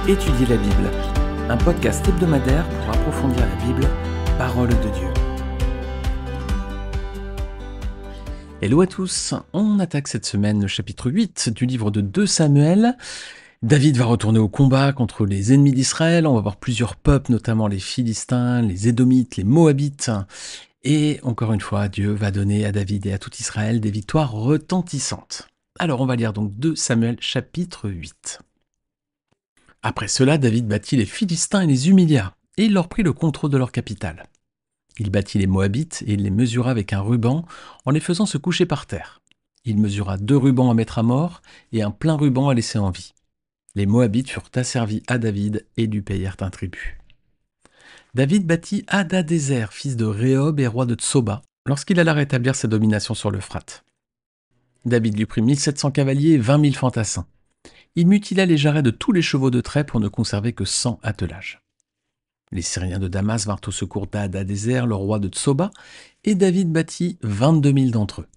Étudier la Bible, un podcast hebdomadaire pour approfondir la Bible, parole de Dieu. Hello à tous, on attaque cette semaine le chapitre 8 du livre de 2 Samuel. David va retourner au combat contre les ennemis d'Israël, on va voir plusieurs peuples, notamment les Philistins, les Édomites, les Moabites. Et encore une fois, Dieu va donner à David et à tout Israël des victoires retentissantes. Alors on va lire donc 2 Samuel chapitre 8. Après cela, David battit les Philistins et les humilia, et il leur prit le contrôle de leur capitale. Il battit les Moabites et il les mesura avec un ruban en les faisant se coucher par terre. Il mesura 2 rubans à mettre à mort et un plein ruban à laisser en vie. Les Moabites furent asservis à David et lui payèrent un tribut. David battit Hadadézer, fils de Rehob et roi de Tsoba, lorsqu'il alla rétablir sa domination sur l'Euphrate. David lui prit 1700 cavaliers et 20 000 fantassins. Il mutila les jarrets de tous les chevaux de trait pour ne conserver que 100 attelages. Les Syriens de Damas vinrent au secours d'Hadadézer, le roi de Tsoba, et David battit 22 000 d'entre eux.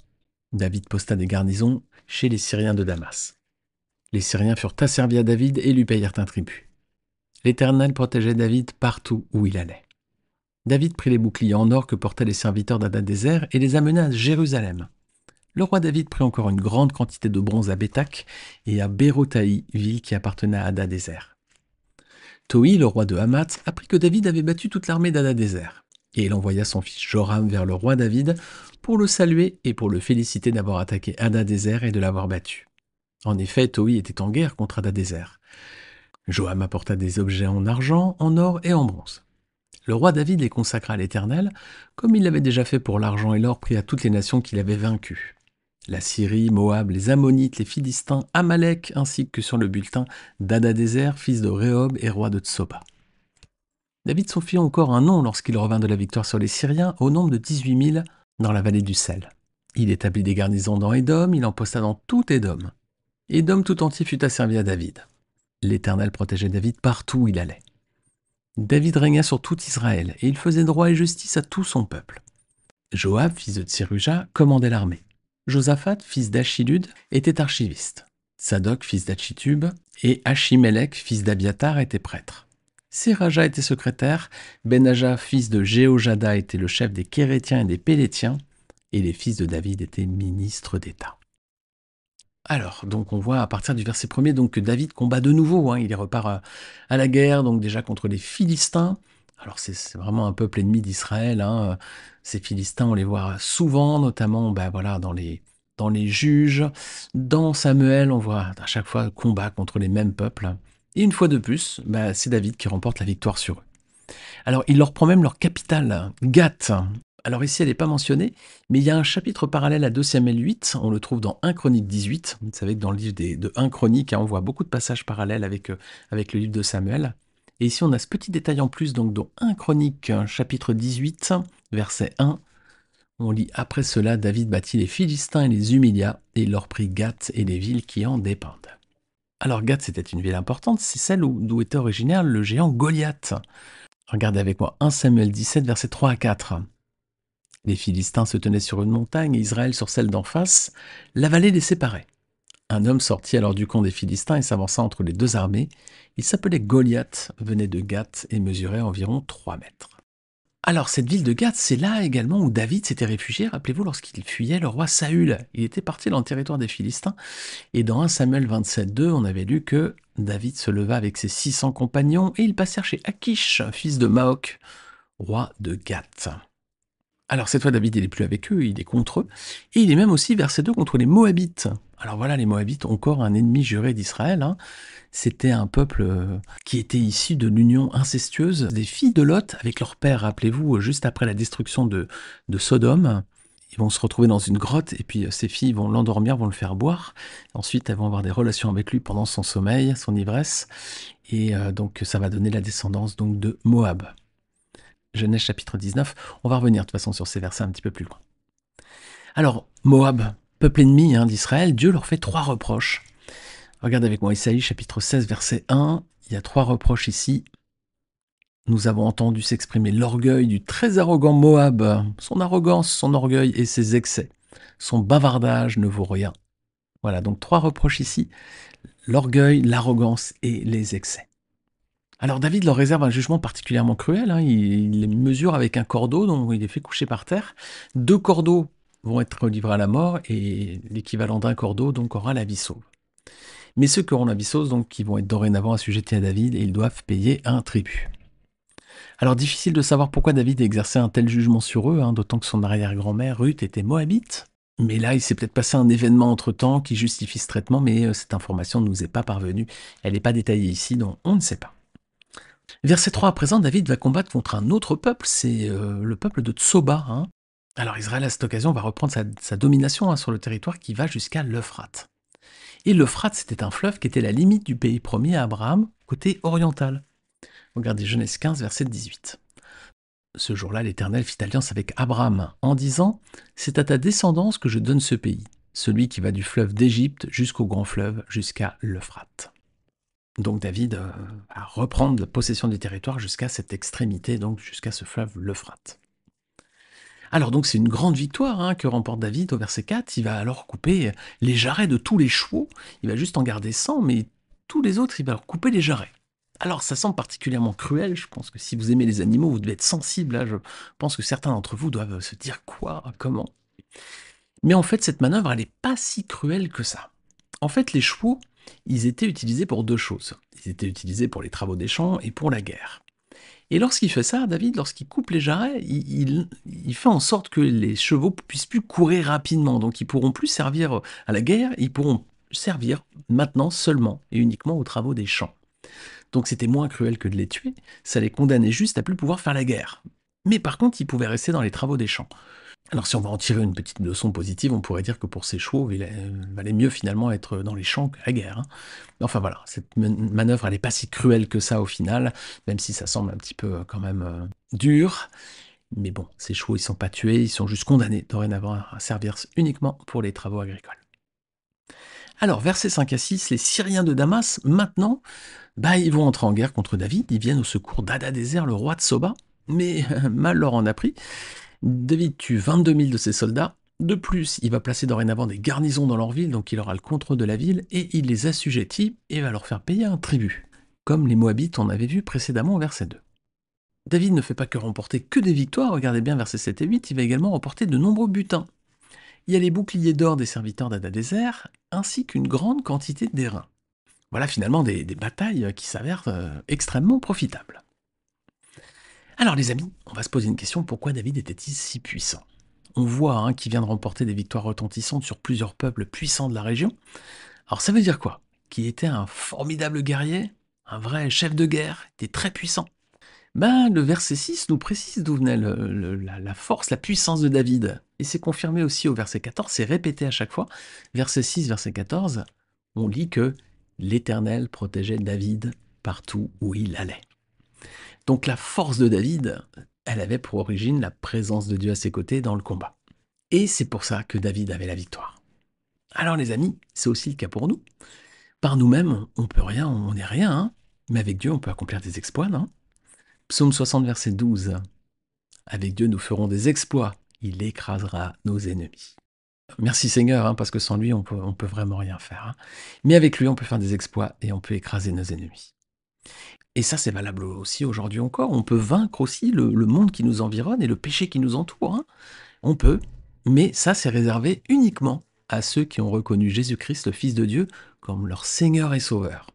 David posta des garnisons chez les Syriens de Damas. Les Syriens furent asservis à David et lui payèrent un tribut. L'Éternel protégeait David partout où il allait. David prit les boucliers en or que portaient les serviteurs d'Hadadézer et les amena à Jérusalem. Le roi David prit encore une grande quantité de bronze à Bétac et à Bérotaï, ville qui appartenait à Hadadézer. Toi, le roi de Hamath, apprit que David avait battu toute l'armée d'Hadadézer. Et il envoya son fils Joram vers le roi David pour le saluer et pour le féliciter d'avoir attaqué Hadadézer et de l'avoir battu. En effet, Toi était en guerre contre Hadadézer. Joram apporta des objets en argent, en or et en bronze. Le roi David les consacra à l'Éternel, comme il l'avait déjà fait pour l'argent et l'or pris à toutes les nations qu'il avait vaincues. La Syrie, Moab, les Ammonites, les Philistins, Amalek, ainsi que sur le bulletin d'Hadadézer, fils de Rehob et roi de Tsoba. David s'en fit encore un nom lorsqu'il revint de la victoire sur les Syriens, au nombre de 18 000 dans la vallée du Sel. Il établit des garnisons dans Édom, il en posta dans tout Édom. Édom tout entier fut asservi à David. L'Éternel protégeait David partout où il allait. David régna sur tout Israël, et il faisait droit et justice à tout son peuple. Joab, fils de Tseruja, commandait l'armée. Josaphat, fils d'Achilud, était archiviste. Sadok, fils d'Achitub, et Achimélec, fils d'Abiatar, étaient prêtres. Séraja était secrétaire, Benaja, fils de Jéhojada, était le chef des Kérétiens et des Pélétiens, et les fils de David étaient ministres d'État. Alors, donc on voit à partir du verset 1er donc, que David combat de nouveau, il repart à la guerre, donc déjà contre les Philistins. Alors c'est vraiment un peuple ennemi d'Israël. Ces Philistins, on les voit souvent, notamment dans les Juges. Dans Samuel, on voit à chaque fois combat contre les mêmes peuples. Et une fois de plus, c'est David qui remporte la victoire sur eux. Alors il leur prend même leur capitale, Gath. Alors ici, elle n'est pas mentionnée, mais il y a un chapitre parallèle à 2 Samuel 8, on le trouve dans 1 Chronique 18. Vous savez que dans le livre de 1 Chronique, on voit beaucoup de passages parallèles avec le livre de Samuel. Et ici, on a ce petit détail en plus, donc dans 1 Chronique, chapitre 18, verset 1. On lit « Après cela, David battit les Philistins et les humilia, et il leur prit Gath et les villes qui en dépendent. » Alors Gath, c'était une ville importante, c'est celle d'où était originaire le géant Goliath. Regardez avec moi 1 Samuel 17, versets 3 à 4. Les Philistins se tenaient sur une montagne et Israël sur celle d'en face. La vallée les séparait. Un homme sortit alors du camp des Philistins et s'avança entre les deux armées. Il s'appelait Goliath, venait de Gath et mesurait environ 3 mètres. Alors cette ville de Gath, c'est là également où David s'était réfugié, rappelez-vous, lorsqu'il fuyait le roi Saül. Il était parti dans le territoire des Philistins et dans 1 Samuel 27, 2, on avait lu que David se leva avec ses 600 compagnons et ils passèrent chez Akish, fils de Maok, roi de Gath. Alors cette fois, David, il n'est plus avec eux, il est contre eux. Et il est même aussi, verset 2, contre les Moabites. Alors voilà, les Moabites, encore un ennemi juré d'Israël. C'était un peuple qui était issu de l'union incestueuse des filles de Lot avec leur père. Rappelez-vous, juste après la destruction de Sodome, ils vont se retrouver dans une grotte et puis ces filles vont l'endormir, vont le faire boire. Ensuite, elles vont avoir des relations avec lui pendant son sommeil, son ivresse. Et donc ça va donner la descendance donc, de Moab. Genèse chapitre 19, on va revenir de toute façon sur ces versets un petit peu plus loin. Alors, Moab, peuple ennemi d'Israël, Dieu leur fait 3 reproches. Regardez avec moi Isaïe chapitre 16, verset 1, il y a 3 reproches ici. Nous avons entendu s'exprimer l'orgueil du très arrogant Moab, son arrogance, son orgueil et ses excès. Son bavardage ne vaut rien. Voilà, donc 3 reproches ici, l'orgueil, l'arrogance et les excès. Alors David leur réserve un jugement particulièrement cruel, hein. Il les mesure avec un cordeau, dont il les fait coucher par terre. 2 cordeaux vont être livrés à la mort et l'équivalent d'un cordeau donc aura la vie sauve. Mais ceux qui auront la vie sauve, donc, qui vont être dorénavant assujettis à David et ils doivent payer un tribut. Alors difficile de savoir pourquoi David a exercé un tel jugement sur eux, hein, d'autant que son arrière-grand-mère Ruth était moabite. Mais là, il s'est peut-être passé un événement entre-temps qui justifie ce traitement, mais cette information ne nous est pas parvenue. Elle n'est pas détaillée ici, donc on ne sait pas. Verset 3 à présent, David va combattre contre un autre peuple, c'est le peuple de Tsoba, hein. Alors Israël, à cette occasion, va reprendre sa domination, hein, sur le territoire qui va jusqu'à l'Euphrate. Et l'Euphrate, c'était un fleuve qui était la limite du pays promis à Abraham, côté oriental. Regardez Genèse 15, verset 18. Ce jour-là, l'Éternel fit alliance avec Abraham en disant « C'est à ta descendance que je donne ce pays, celui qui va du fleuve d'Égypte jusqu'au grand fleuve, jusqu'à l'Euphrate. » Donc David va reprendre la possession du territoire jusqu'à cette extrémité, donc jusqu'à ce fleuve l'Euphrate. Alors donc c'est une grande victoire, hein, que remporte David au verset 4. Il va alors couper les jarrets de tous les chevaux. Il va juste en garder 100, mais tous les autres, il va leur couper les jarrets. Alors ça semble particulièrement cruel. Je pense que si vous aimez les animaux, vous devez être sensible. Là. Je pense que certains d'entre vous doivent se dire quoi, comment. Mais en fait, cette manœuvre, elle n'est pas si cruelle que ça. En fait, les chevaux, ils étaient utilisés pour deux choses. Ils étaient utilisés pour les travaux des champs et pour la guerre. Et lorsqu'il fait ça, David, lorsqu'il coupe les jarrets, il fait en sorte que les chevaux puissent plus courir rapidement. Donc ils pourront plus servir à la guerre, ils pourront servir maintenant seulement et uniquement aux travaux des champs. Donc c'était moins cruel que de les tuer, ça les condamnait juste à plus pouvoir faire la guerre. Mais par contre, ils pouvaient rester dans les travaux des champs. Alors si on va en tirer une petite leçon positive, on pourrait dire que pour ces chevaux, il valait mieux finalement être dans les champs que la guerre, hein. Enfin voilà, cette manœuvre, elle n'est pas si cruelle que ça au final, même si ça semble un petit peu quand même dur. Mais bon, ces chevaux, ils sont pas tués, ils sont juste condamnés dorénavant à servir uniquement pour les travaux agricoles. Alors, versets 5 à 6, les Syriens de Damas, maintenant, ils vont entrer en guerre contre David, ils viennent au secours d'Hadadézer, le roi de Soba, mais mal leur en a pris. David tue 22 000 de ses soldats. De plus, il va placer dorénavant des garnisons dans leur ville, donc il aura le contrôle de la ville, et il les assujettit et va leur faire payer un tribut, comme les Moabites on avait vu précédemment au verset 2. David ne fait pas que remporter que des victoires, regardez bien versets 7 et 8, il va également remporter de nombreux butins. Il y a les boucliers d'or des serviteurs d'Hadadézer, ainsi qu'une grande quantité d'airain. Voilà finalement des batailles qui s'avèrent extrêmement profitables. Alors les amis, on va se poser une question, pourquoi David était-il si puissant? On voit, hein, qu'il vient de remporter des victoires retentissantes sur plusieurs peuples puissants de la région. Alors ça veut dire quoi? Qu'il était un formidable guerrier, un vrai chef de guerre, il était très puissant. Le verset 6 nous précise d'où venait la force, la puissance de David. Et c'est confirmé aussi au verset 14, c'est répété à chaque fois. Verset 6, verset 14, on lit que l'Éternel protégeait David partout où il allait. Donc la force de David, elle avait pour origine la présence de Dieu à ses côtés dans le combat. Et c'est pour ça que David avait la victoire. Alors les amis, c'est aussi le cas pour nous. Par nous-mêmes, on peut rien, on n'est rien, hein. Mais avec Dieu, on peut accomplir des exploits, non? Psaume 60, verset 12. Avec Dieu, nous ferons des exploits. Il écrasera nos ennemis. Merci Seigneur, hein, parce que sans lui, on peut vraiment rien faire, hein. Mais avec lui, on peut faire des exploits et on peut écraser nos ennemis. Et ça, c'est valable aussi aujourd'hui encore. On peut vaincre aussi le monde qui nous environne et le péché qui nous entoure, hein. On peut, mais ça, c'est réservé uniquement à ceux qui ont reconnu Jésus-Christ, le Fils de Dieu, comme leur Seigneur et Sauveur.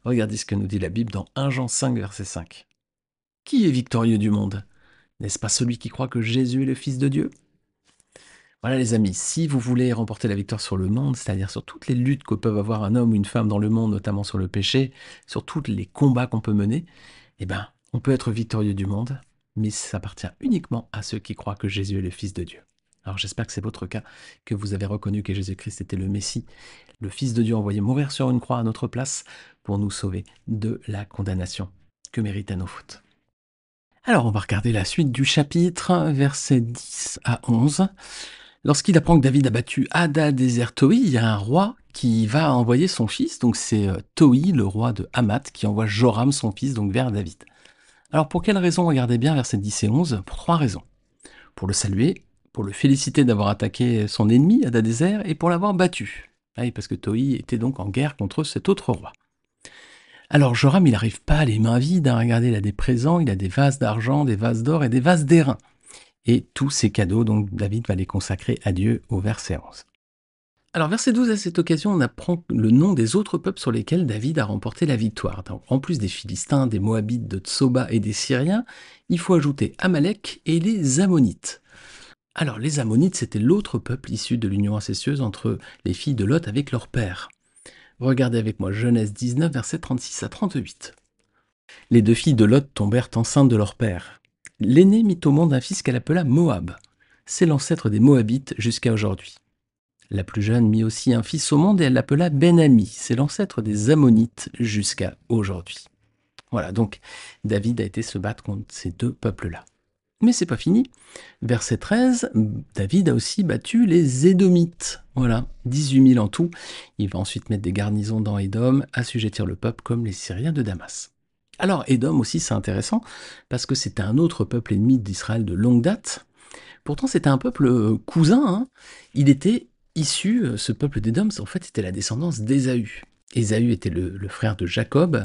Regardez ce que nous dit la Bible dans 1 Jean 5, verset 5. Qui est victorieux du monde? N'est-ce pas celui qui croit que Jésus est le Fils de Dieu? Voilà les amis, si vous voulez remporter la victoire sur le monde, c'est-à-dire sur toutes les luttes que peuvent avoir un homme ou une femme dans le monde, notamment sur le péché, sur tous les combats qu'on peut mener, on peut être victorieux du monde, mais ça appartient uniquement à ceux qui croient que Jésus est le Fils de Dieu. Alors j'espère que c'est votre cas, que vous avez reconnu que Jésus-Christ était le Messie, le Fils de Dieu envoyé mourir sur une croix à notre place pour nous sauver de la condamnation que méritaient nos fautes. Alors on va regarder la suite du chapitre, versets 10 à 11. Lorsqu'il apprend que David a battu Hadadézer Toi, il y a un roi qui va envoyer son fils, donc c'est Toi, le roi de Hamath, qui envoie Joram, son fils, donc vers David. Alors pour quelle raison? Regardez bien versets 10 et 11, pour 3 raisons. Pour le saluer, pour le féliciter d'avoir attaqué son ennemi, Hadadézer, et pour l'avoir battu. Oui, parce que Toi était donc en guerre contre cet autre roi. Alors Joram, il n'arrive pas les mains vides, hein. Regardez, il a des présents, il a des vases d'argent, des vases d'or et des vases d'airain. Et tous ces cadeaux, donc David va les consacrer à Dieu au verset 11. Alors verset 12, à cette occasion, on apprend le nom des autres peuples sur lesquels David a remporté la victoire. Donc, en plus des Philistins, des Moabites, de Tsoba et des Syriens, il faut ajouter Amalek et les Ammonites. Alors les Ammonites, c'était l'autre peuple issu de l'union incestueuse entre les filles de Lot avec leur père. Regardez avec moi Genèse 19, versets 36 à 38. Les deux filles de Lot tombèrent enceintes de leur père. L'aînée mit au monde un fils qu'elle appela Moab. C'est l'ancêtre des Moabites jusqu'à aujourd'hui. La plus jeune mit aussi un fils au monde et elle l'appela Ben-Ami. C'est l'ancêtre des Ammonites jusqu'à aujourd'hui. Voilà, donc David a été se battre contre ces deux peuples-là. Mais c'est pas fini. Verset 13, David a aussi battu les Édomites. Voilà, 18 000 en tout. Il va ensuite mettre des garnisons dans Édom, assujettir le peuple comme les Syriens de Damas. Alors Édom aussi c'est intéressant parce que c'était un autre peuple ennemi d'Israël de longue date. Pourtant c'était un peuple cousin, hein. Il était issu, ce peuple d'Édom, en fait c'était la descendance d'Ésaü. Ésaü était le frère de Jacob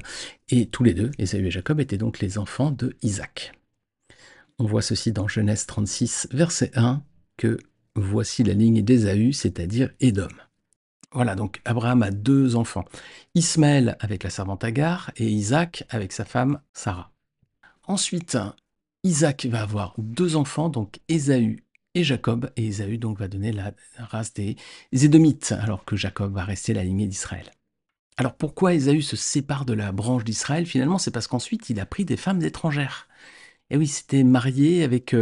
et tous les deux, Ésaü et Jacob, étaient donc les enfants de Isaac. On voit ceci dans Genèse 36, verset 1, que voici la ligne d'Ésaü, c'est-à-dire Édom. Voilà, donc Abraham a deux enfants, Ismaël avec la servante Agar et Isaac avec sa femme Sarah. Ensuite, Isaac va avoir deux enfants, donc Ésaü et Jacob, et Ésaü donc va donner la race des Édomites, alors que Jacob va rester la lignée d'Israël. Alors pourquoi Ésaü se sépare de la branche d'Israël? Finalement, c'est parce qu'ensuite il a pris des femmes étrangères. Et oui, il s'était marié avec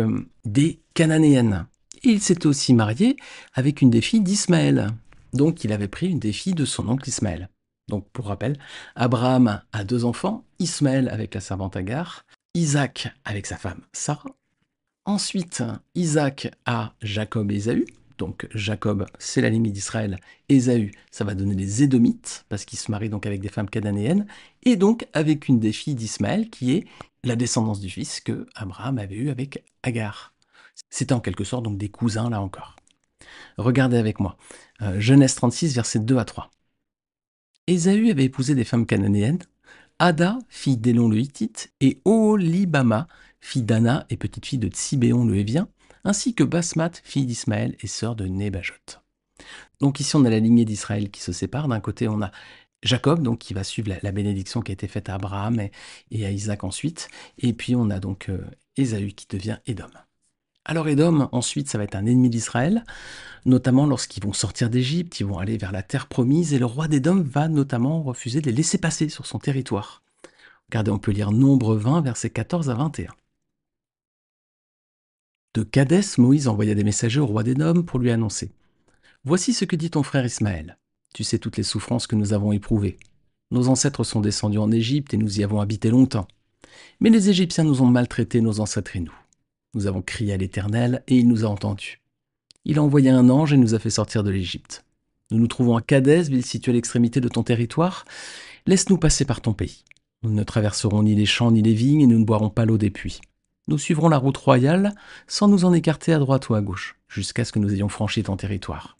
des Cananéennes. Et il s'était aussi marié avec une des filles d'Ismaël. Donc il avait pris une des filles de son oncle Ismaël. Donc pour rappel, Abraham a deux enfants, Ismaël avec la servante Agar, Isaac avec sa femme Sarah. Ensuite, Isaac a Jacob et Ésaü. Donc Jacob, c'est la limite d'Israël. Ésaü, ça va donner les Édomites, parce qu'il se marie donc avec des femmes cananéennes, et donc avec une des filles d'Ismaël, qui est la descendance du fils que Abraham avait eu avec Agar. C'était en quelque sorte donc des cousins là encore. Regardez avec moi. Genèse 36, versets 2 à 3. Ésaü avait épousé des femmes cananéennes, Ada, fille d'Élon le Hittite, et Oholibama, fille d'Anna et petite-fille de Tsibéon le Hévien, ainsi que Basmat, fille d'Ismaël et sœur de Nébajot. Donc ici on a la lignée d'Israël qui se sépare. D'un côté on a Jacob, donc qui va suivre la bénédiction qui a été faite à Abraham et à Isaac ensuite. Et puis on a donc Ésaü qui devient Édom. Alors Édom, ensuite, ça va être un ennemi d'Israël, notamment lorsqu'ils vont sortir d'Égypte, ils vont aller vers la terre promise, et le roi d'Édom va notamment refuser de les laisser passer sur son territoire. Regardez, on peut lire Nombre 20, versets 14 à 21. De Kadès, Moïse envoya des messagers au roi d'Édom pour lui annoncer: « Voici ce que dit ton frère Ismaël. Tu sais toutes les souffrances que nous avons éprouvées. Nos ancêtres sont descendus en Égypte et nous y avons habité longtemps. Mais les Égyptiens nous ont maltraités, nos ancêtres et nous. Nous avons crié à l'Éternel et il nous a entendus. Il a envoyé un ange et nous a fait sortir de l'Égypte. Nous nous trouvons à Kadès, ville située à l'extrémité de ton territoire. Laisse-nous passer par ton pays. Nous ne traverserons ni les champs ni les vignes et nous ne boirons pas l'eau des puits. Nous suivrons la route royale sans nous en écarter à droite ou à gauche, jusqu'à ce que nous ayons franchi ton territoire. »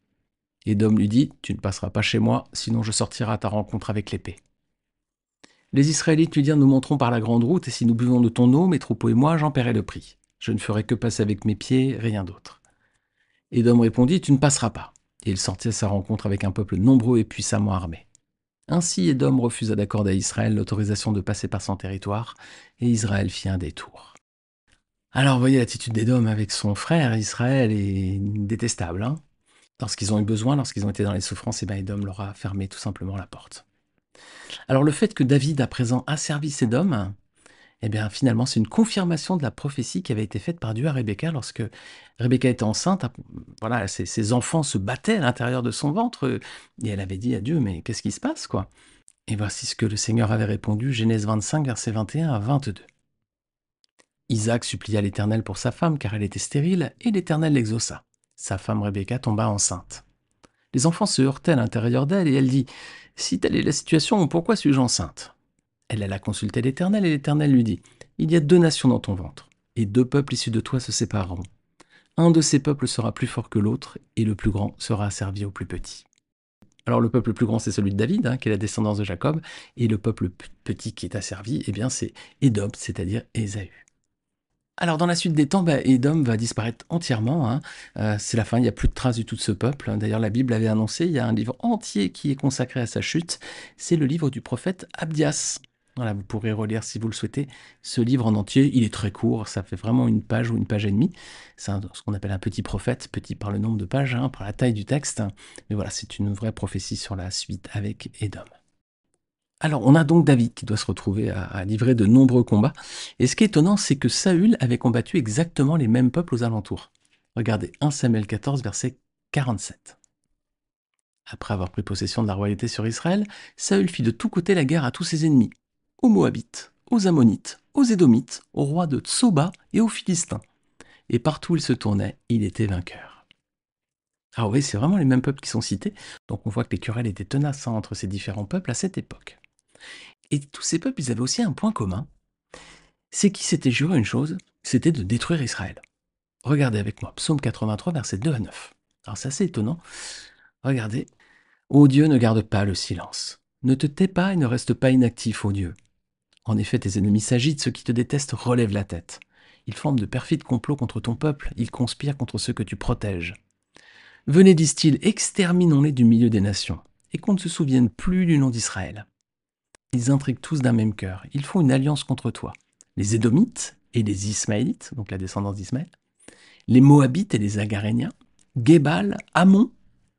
Édom lui dit: « Tu ne passeras pas chez moi, sinon je sortirai à ta rencontre avec l'épée. » Les Israélites lui dirent: « Nous monterons par la grande route, et si nous buvons de ton eau, mes troupeaux et moi, j'en paierai le prix. Je ne ferai que passer avec mes pieds, rien d'autre. » Édom répondit: « Tu ne passeras pas. » Et il sortit à sa rencontre avec un peuple nombreux et puissamment armé. Ainsi Édom refusa d'accorder à Israël l'autorisation de passer par son territoire, et Israël fit un détour. Alors, vous voyez, l'attitude d'Édom avec son frère Israël est détestable, hein. Lorsqu'ils ont eu besoin, lorsqu'ils ont été dans les souffrances, Édom leur a fermé tout simplement la porte. Alors le fait que David à présent asservisse Édom, eh bien finalement c'est une confirmation de la prophétie qui avait été faite par Dieu à Rebecca lorsque Rebecca était enceinte. Voilà, ses enfants se battaient à l'intérieur de son ventre et elle avait dit à Dieu: « Mais qu'est-ce qui se passe, quoi ?» Et voici ce que le Seigneur avait répondu, Genèse 25, versets 21 à 22. Isaac supplia l'Éternel pour sa femme, car elle était stérile, et l'Éternel l'exauça. Sa femme Rebecca tomba enceinte. Les enfants se heurtaient à l'intérieur d'elle, et elle dit: « Si telle est la situation, pourquoi suis-je enceinte ?» Elle alla consulter l'Éternel, et l'Éternel lui dit: « Il y a deux nations dans ton ventre, et deux peuples issus de toi se sépareront. Un de ces peuples sera plus fort que l'autre, et le plus grand sera asservi au plus petit. » Alors le peuple le plus grand, c'est celui de David, qui est la descendance de Jacob, et le peuple petit qui est asservi, eh bien c'est Édom, c'est-à-dire Ésaü. Alors dans la suite des temps, Édom va disparaître entièrement, c'est la fin, il n'y a plus de traces du tout de ce peuple. D'ailleurs la Bible avait annoncé, il y a un livre entier qui est consacré à sa chute, c'est le livre du prophète Abdias. Voilà, vous pourrez relire si vous le souhaitez ce livre en entier, il est très court, ça fait vraiment une page ou une page et demie. C'est ce qu'on appelle un petit prophète, petit par le nombre de pages, par la taille du texte. Mais voilà, c'est une vraie prophétie sur la suite avec Édom. Alors, on a donc David qui doit se retrouver à livrer de nombreux combats. Et ce qui est étonnant, c'est que Saül avait combattu exactement les mêmes peuples aux alentours. Regardez 1 Samuel 14, verset 47. Après avoir pris possession de la royauté sur Israël, Saül fit de tous côtés la guerre à tous ses ennemis, aux Moabites, aux Ammonites, aux Édomites, aux rois de Tsoba et aux Philistins. Et partout où il se tournait, il était vainqueur. Alors oui, c'est vraiment les mêmes peuples qui sont cités, donc on voit que les querelles étaient tenaces entre ces différents peuples à cette époque. Et tous ces peuples, ils avaient aussi un point commun, c'est qu'ils s'étaient juré une chose, c'était de détruire Israël. Regardez avec moi, Psaume 83, versets 2 à 9. Alors c'est assez étonnant. Regardez. Ô Dieu, ne garde pas le silence. Ne te tais pas et ne reste pas inactif, ô Dieu. En effet, tes ennemis s'agitent, ceux qui te détestent relèvent la tête. Ils forment de perfides complots contre ton peuple, ils conspirent contre ceux que tu protèges. Venez, disent-ils, exterminons-les du milieu des nations, et qu'on ne se souvienne plus du nom d'Israël. Ils intriguent tous d'un même cœur, ils font une alliance contre toi. Les Édomites et les Ismaélites, donc la descendance d'Ismaël, les Moabites et les Agaréniens, Gébal, Ammon,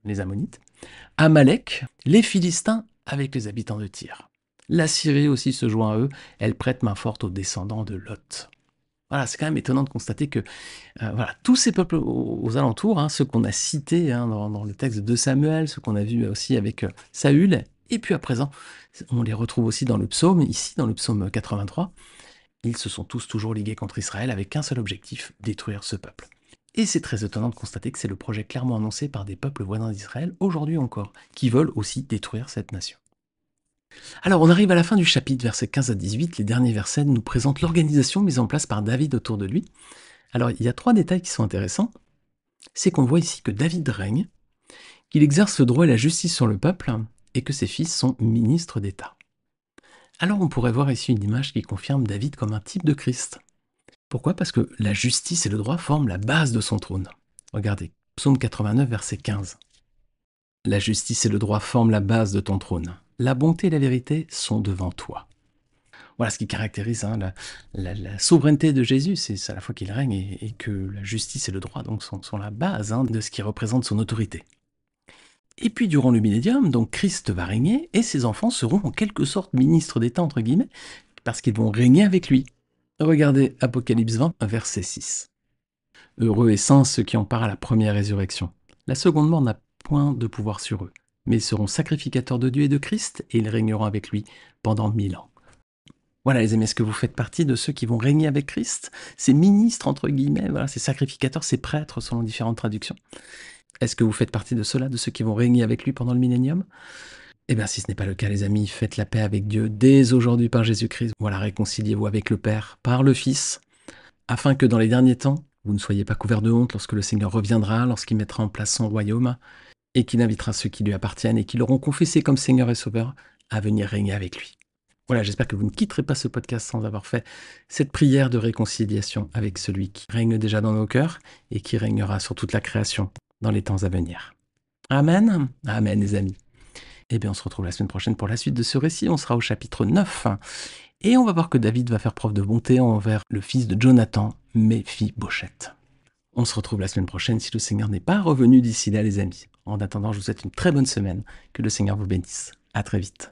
les Ammonites, Amalek, les Philistins avec les habitants de Tyr. La Syrie aussi se joint à eux, elle prête main forte aux descendants de Lot. Voilà, c'est quand même étonnant de constater que voilà, tous ces peuples aux alentours, ceux qu'on a cités dans le texte de 2 Samuel, ceux qu'on a vus aussi avec Saül, et puis à présent, on les retrouve aussi dans le psaume, ici dans le psaume 83, ils se sont tous toujours ligués contre Israël avec un seul objectif, détruire ce peuple. Et c'est très étonnant de constater que c'est le projet clairement annoncé par des peuples voisins d'Israël, aujourd'hui encore, qui veulent aussi détruire cette nation. Alors on arrive à la fin du chapitre, versets 15 à 18, les derniers versets nous présentent l'organisation mise en place par David autour de lui. Alors il y a 3 détails qui sont intéressants, c'est qu'on voit ici que David règne, qu'il exerce le droit et la justice sur le peuple, et que ses fils sont ministres d'État. Alors on pourrait voir ici une image qui confirme David comme un type de Christ. Pourquoi ? Parce que la justice et le droit forment la base de son trône. Regardez, Psaume 89, verset 15. La justice et le droit forment la base de ton trône. La bonté et la vérité sont devant toi. Voilà ce qui caractérise la souveraineté de Jésus, c'est à la fois qu'il règne et que la justice et le droit donc, sont la base de ce qui représente son autorité. Et puis durant le millénium, donc Christ va régner et ses enfants seront en quelque sorte ministres d'État, entre guillemets, parce qu'ils vont régner avec lui. Regardez Apocalypse 20, verset 6. Heureux et saints ceux qui ont part à la première résurrection. La seconde mort n'a point de pouvoir sur eux, mais ils seront sacrificateurs de Dieu et de Christ, et ils régneront avec lui pendant 1000 ans. Voilà les amis, est-ce que vous faites partie de ceux qui vont régner avec Christ? Ces ministres, entre guillemets, voilà, ces sacrificateurs, ces prêtres, selon différentes traductions. Est-ce que vous faites partie de ceux-là, de ceux qui vont régner avec lui pendant le millénium? Eh bien, si ce n'est pas le cas, les amis, faites la paix avec Dieu dès aujourd'hui par Jésus-Christ. Voilà, réconciliez-vous avec le Père par le Fils, afin que dans les derniers temps, vous ne soyez pas couverts de honte lorsque le Seigneur reviendra, lorsqu'il mettra en place son royaume, et qu'il invitera ceux qui lui appartiennent et qui l'auront confessé comme Seigneur et Sauveur à venir régner avec lui. Voilà, j'espère que vous ne quitterez pas ce podcast sans avoir fait cette prière de réconciliation avec celui qui règne déjà dans nos cœurs et qui régnera sur toute la création dans les temps à venir. Amen. Amen, les amis. Eh bien, on se retrouve la semaine prochaine pour la suite de ce récit. On sera au chapitre 9. Et on va voir que David va faire preuve de bonté envers le fils de Jonathan, Méphibosheth. On se retrouve la semaine prochaine si le Seigneur n'est pas revenu d'ici là, les amis. En attendant, je vous souhaite une très bonne semaine. Que le Seigneur vous bénisse. À très vite.